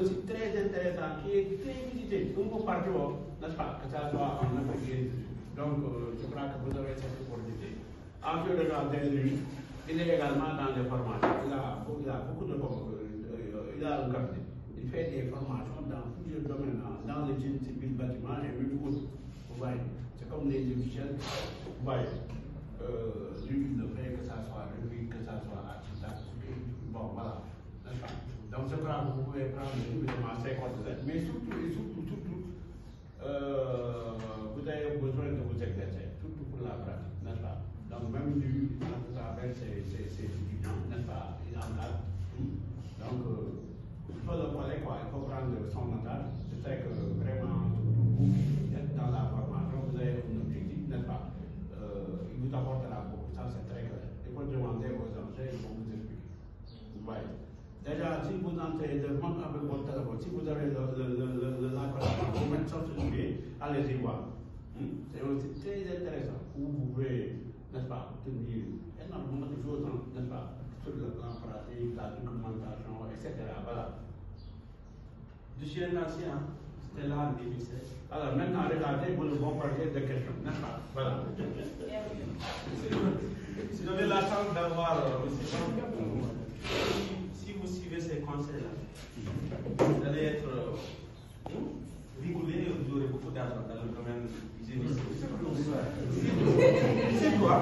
aussi très intéressant, qui est très visité, un peu partout, n'est-ce pas, que ça soit en Afrique. Donc, je crois que vous avez cette opportunité. En plus de lui, il est également dans des formations. Il a beaucoup de il a un cabinet. Il fait des formations dans plusieurs domaines, dans les génie civil, bâtiment et même autres. Vous voyez, c'est comme les officiels. Vous voyez, lui, il le fait, que ça soit lui, que ça soit architecte. Bon, voilà. Donc, je crois que vous pouvez prendre évidemment ces coordonnées, mais surtout, vous avez besoin de vous exercer, surtout pour la pratique, n'est-ce pas? Donc, même lui, à travers ses étudiants, n'est-ce pas? Il encadre. Donc, il faut le connaître, quoi. Il faut prendre son notage. Je sais que vraiment, vous qui êtes dans la formation, vous avez un objectif, n'est-ce pas? Il vous apportera beaucoup, ça c'est très clair. Il faut demander aux enseignants, ils vont vous expliquer. Vous voyez? Déjà, si vous entrez même avec votre téléphone, si vous avez l'accord, vous mettez ça sur le pied, allez-y voir. C'est aussi très intéressant. Vous pouvez, n'est-ce pas, obtenir énormément de choses, n'est-ce pas, sur le plan pratique, la documentation, etc. Voilà. Je suis un ancien, c'était là en 2016. Alors maintenant, regardez, vous nous comparez des questions, n'est-ce pas? Voilà. Si vous avez la chance d'avoir si vous suivez ces conseils-là, vous allez être rigoulé et vous aurez beaucoup d'argent dans le domaine hygiénique. C'est quoi?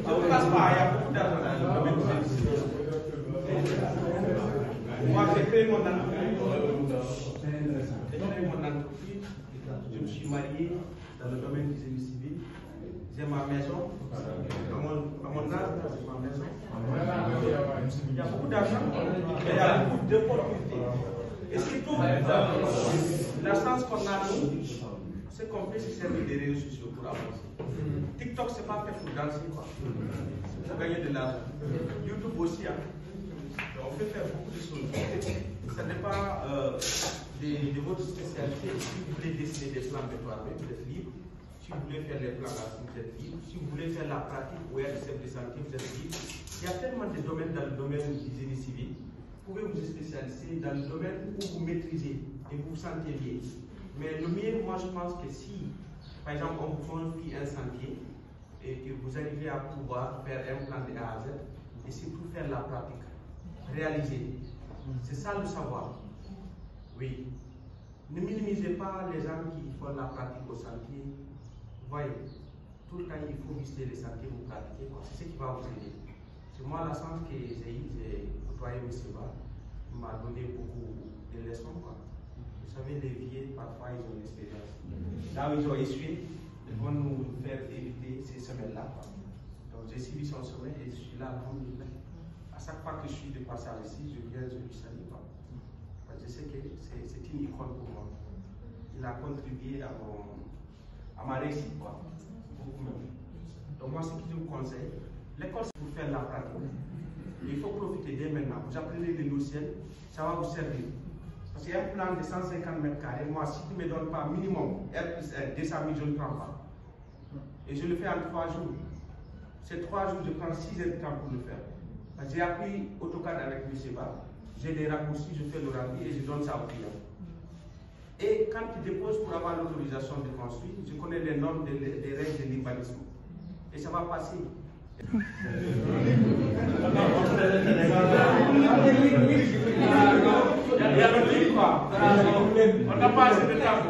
Je ne passe pas, il y a beaucoup d'argent dans le domaine hygiénique. Moi, j'ai créé mon entreprise. Je me suis marié dans le domaine du génie civil. J'ai ma maison. À mon âge, c'est ma maison. Il y a beaucoup d'argent, mais il y a beaucoup d'opportunités. Et surtout, la chance qu'on a, nous, c'est qu'on peut se servir des réseaux sociaux pour avancer. TikTok, c'est pas fait pour danser, quoi. C'est pour gagner de l'argent. YouTube aussi, hein. On peut faire beaucoup de choses. Ça dépend de votre spécialité. Si vous voulez dessiner des plans de toile, vous êtes libre. Si vous voulez faire les plans là, vous êtes libre. Si vous voulez faire la pratique ou être chef de santé, vous êtes libre. Il y a tellement de domaines dans le domaine du génie civil. Vous pouvez vous spécialiser dans le domaine où vous maîtrisez et vous vous sentez bien. Mais le mieux, moi, je pense que si, par exemple, on vous confie un chantier et que vous arrivez à pouvoir faire un plan de A à Z et surtout faire la pratique, réaliser. C'est ça le savoir. Oui. Ne minimisez pas les gens qui font la pratique au chantier. Voyez, tout le temps il faut visiter les chantiers, vous pratiquer. C'est ce qui va vous aider. C'est moi la chance que j'ai côtoyé M. Ba. Il m'a donné beaucoup de leçons. Quoi. Vous savez, les vieux, parfois, ils ont l'expérience. Là où ils ont essuyé, ils vont nous faire éviter ces semaines-là. Donc j'ai suivi son sommet et je suis là, alhamdoulilah. À chaque fois que je suis de passage ici, je viens, je lui salue. Je sais que c'est une icône pour moi. Il a contribué à ma réussite, quoi. Beaucoup même. Donc moi, ce que je vous conseille, l'école c'est pour faire la pratique. Il faut profiter dès maintenant. Vous apprenez les logiciels, ça va vous servir. Parce qu'il y a un plan de 150 mètres carrés. Moi, si tu ne me donnes pas minimum R+1, 200 000, je ne prends pas. Et je le fais en 3 jours. Ces 3 jours, je prends 6 heures de temps pour le faire. J'ai appris AutoCAD avec M. Ba. J'ai des raccourcis, je fais le rendu et je donne ça au client. Et quand tu déposes pour avoir l'autorisation de construire, je connais les normes des règles de l'urbanisme. Et ça va passer. Il y a le truc, quoi. On n'a pas assez de temps.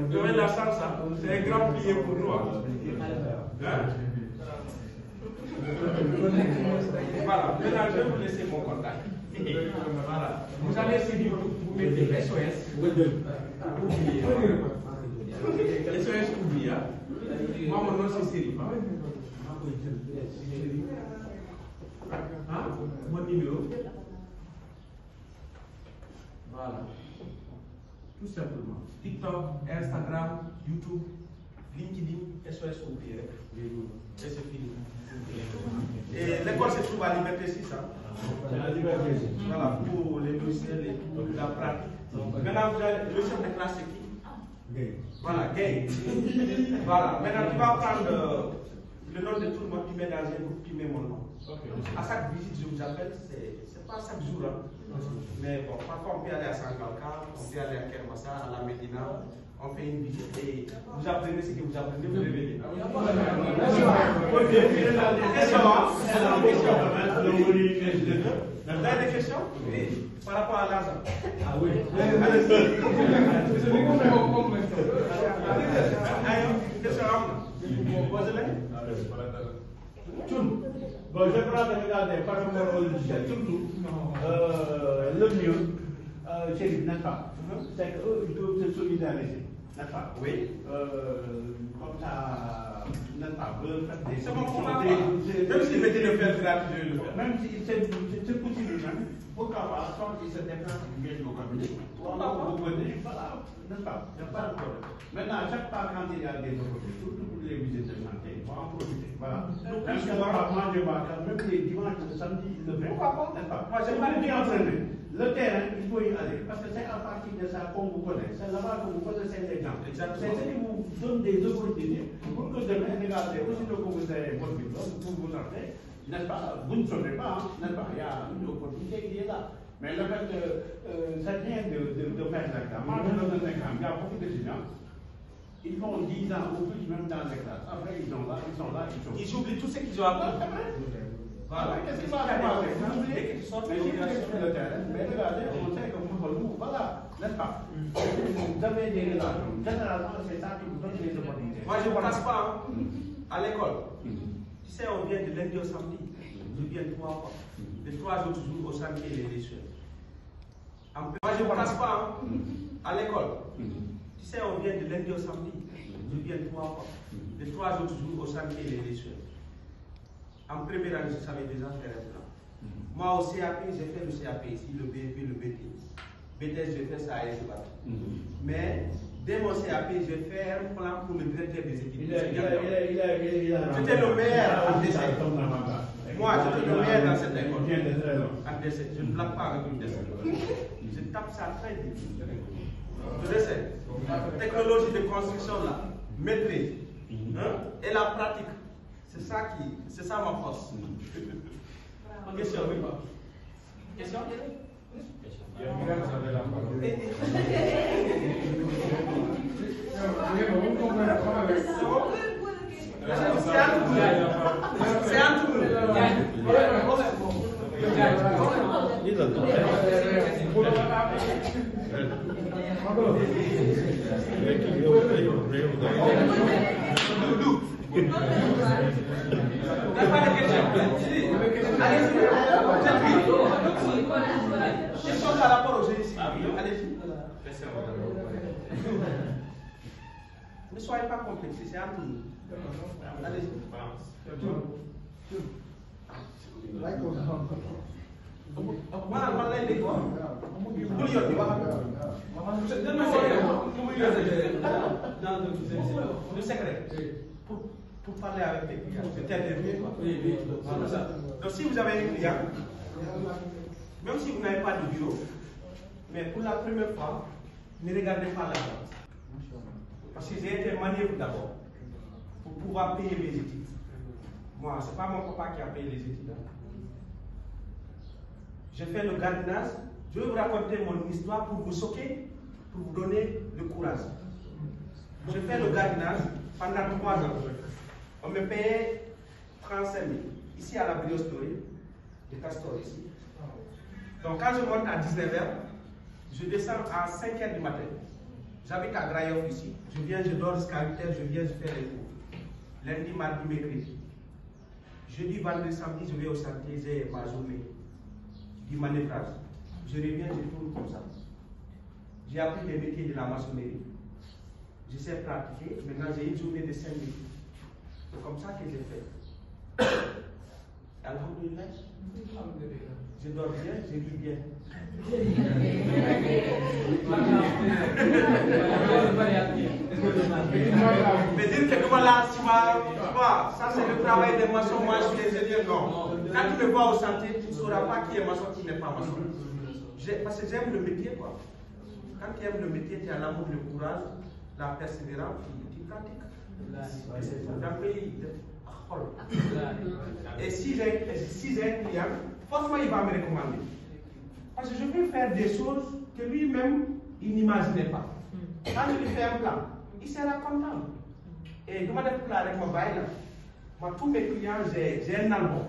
Vous avez la chance, hein? C'est un grand billet pour nous. Hein? Voilà, maintenant je vais vous laisser mon contact. Voilà. Vous allez sur YouTube, vous mettez SOS. SOS oublie. Moi, mon nom c'est Sérif. Hein? Mon numéro. Voilà. Tout simplement. TikTok, Instagram, YouTube, LinkedIn, SOS oublie. Et c'est fini. Et l'école se trouve à Liberté 6. Voilà, pour les logiciels et tout, la pratique. Maintenant, vous avez le chef de classe, c'est qui? Voilà, Gay. Voilà, maintenant tu vas prendre le nom de tout le monde, tu mets dans un groupe, tu mets mon nom. À chaque visite, je vous appelle, c'est pas chaque jour. Hein. Mais bon, parfois on peut aller à Sangalkar, on peut aller à Kermassa, à la Médina, on fait une visite et vous apprenez ce que vous apprenez, vous revenez. Vous avez des questions? Oui. Par rapport à l'argent. Ah oui. Bon, je prends de regarder par rapport au logiciel, surtout le mieux, n'est-ce pas? C'est qu'ils doivent se solidariser, n'est-ce pas? Oui. Comme ça, n'est-ce pas? C'est bon, même s'ils mettaient le faire gratuit, je vais le faire. Même si c'est possible, même. Pourquoi pas? Quand ils se déplacent, ils viennent au cabinet. Vous venez, voilà, n'est-ce pas? Il n'y a pas de problème. Maintenant, chaque fois quand il y a des opportunités, surtout pour les visites de santé, il faut en profiter. Voilà. Même si on va manger, même les dimanches, le samedi, il le fait. Pourquoi pas? N'est-ce pas? Moi, j'ai pas bien entraîné. Le terrain, il faut y aller. Parce que c'est à partir de ça qu'on vous connaît. C'est là-bas que vous connaissez les gens. C'est ce qui vous donne des opportunités pour que demain, regardez, aussitôt que vous avez votre diplôme, pour vous entrer, n'est-ce pas? Vous ne saurez pas, n'est-ce pas? Il y a une opportunité qui est là. Mais le fait que ça vient de faire l'examen. Moi, je donne un exemple. Il y a beaucoup d'étudiants. Ils font 10 ans ou plus, même dans les classes. Après, ils sont là, Ils oublient tout ce qu'ils ont appris. Voilà, qu'est-ce qui va se passer? Mais si vous êtes sur le terrain, mais regardez, on sait que vous, voilà, n'est-ce pas? Vous avez des relations. Généralement, c'est ça qui vous donne des opportunités. Moi, je ne passe pas à l'école. Tu sais, on vient de lundi au samedi. Je viens 3 fois. Les 3 autres jours au samedi et les soirs. Moi, je ne passe pas à l'école. Tu sais, on vient de lundi au samedi. Je viens 3 fois. Les 3 autres jours au samedi et les soirs. En première année, je savais déjà faire un plan. Moi, au CAP, j'ai fait le CAP ici, le BEP, le BT. BTS, j'ai fait ça à Ezebat. Mais dès mon CAP, j'ai fait un plan pour le directeur des équipes. J'étais le meilleur en décès. Moi, j'étais le meilleur dans cette école. En décès. Je ne blague pas avec une décès. Je tape ça très vite. Je sais. Technologie de construction, là, maîtrise. Et la pratique. C'est ça ma force. Question, oui. Question? C'est un tout. Question par rapport au génie civil. Allez-y. Ne soyez pas complexés, c'est entre nous. Allez-y. Voilà, on l'a dit quoi? Le secret. Pour parler avec les clients, je t'interviewe. Oui. Donc si vous avez un client, même si vous n'avez pas de bureau, mais pour la première fois, ne regardez pas la vente. Parce que j'ai été manœuvre d'abord pour pouvoir payer mes études. Moi, ce n'est pas mon papa qui a payé les études. J'ai fait le gardiennage. Je vais vous raconter mon histoire pour vous choquer, pour vous donner le courage. J'ai fait le gardiennage pendant 3 ans. On me payait 35 000. Ici à la brioche-dorée, de Castor ici. Donc quand je monte à 19h, je descends à 5h du matin. J'habite à Grayoff ici. Je dors jusqu'à 8h, je viens, je fais les cours. Lundi, mardi, mercredi. Jeudi, vendredi, samedi, je vais au chantier, j'ai ma journée du manœuvrage. Je reviens, je tourne comme ça. J'ai appris les métiers de la maçonnerie. Je sais pratiquer. Maintenant, j'ai une journée de 5 minutes. C'est comme ça que j'ai fait. Alhamdulillah. Je dors bien, je vis bien. Mais dire que toi là, tu vas, ça c'est le travail des maçons, moi je suis ingénieur, non. Quand tu me vois au chantier, tu ne sauras pas qui est maçon, qui n'est pas maçon. Parce que j'aime le métier, quoi. Quand tu aimes le métier, tu as l'amour, le courage, la persévérance, tu pratiques. Dans le pays, Et si j'ai un client, forcément il va me recommander. Parce que je peux faire des choses que lui-même, il n'imaginait pas. Quand je lui fais un plan, il sera content. Et je me dis plan avec ma baille là. Moi, tous mes clients, j'ai un album.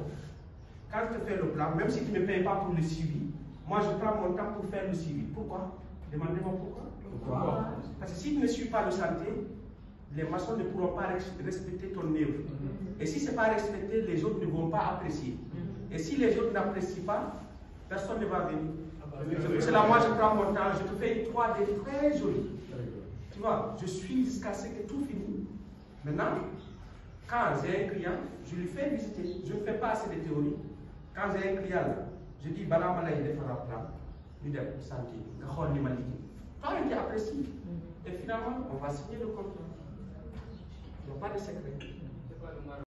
Quand je te fais le plan, même si tu ne me payes pas pour le suivi, moi je prends mon temps pour faire le suivi. Pourquoi? Demandez-moi pourquoi. Parce que si tu ne suis pas le chantier, les maçons ne pourront pas respecter ton œuvre. Et si ce n'est pas respecté, les autres ne vont pas apprécier. Et si les autres n'apprécient pas, personne ne va venir. C'est là, moi je prends mon temps, je te fais une 3D très jolie. Tu vois, je suis jusqu'à ce que tout finisse. Maintenant, quand j'ai un client, je lui fais visiter. Je ne fais pas assez de théorie. Quand j'ai un client, je dis, Banamala, il est un plan. Il est santé. Toi, tu apprécies. Et finalement, on va signer le contrat. Il n'y a pas de secret.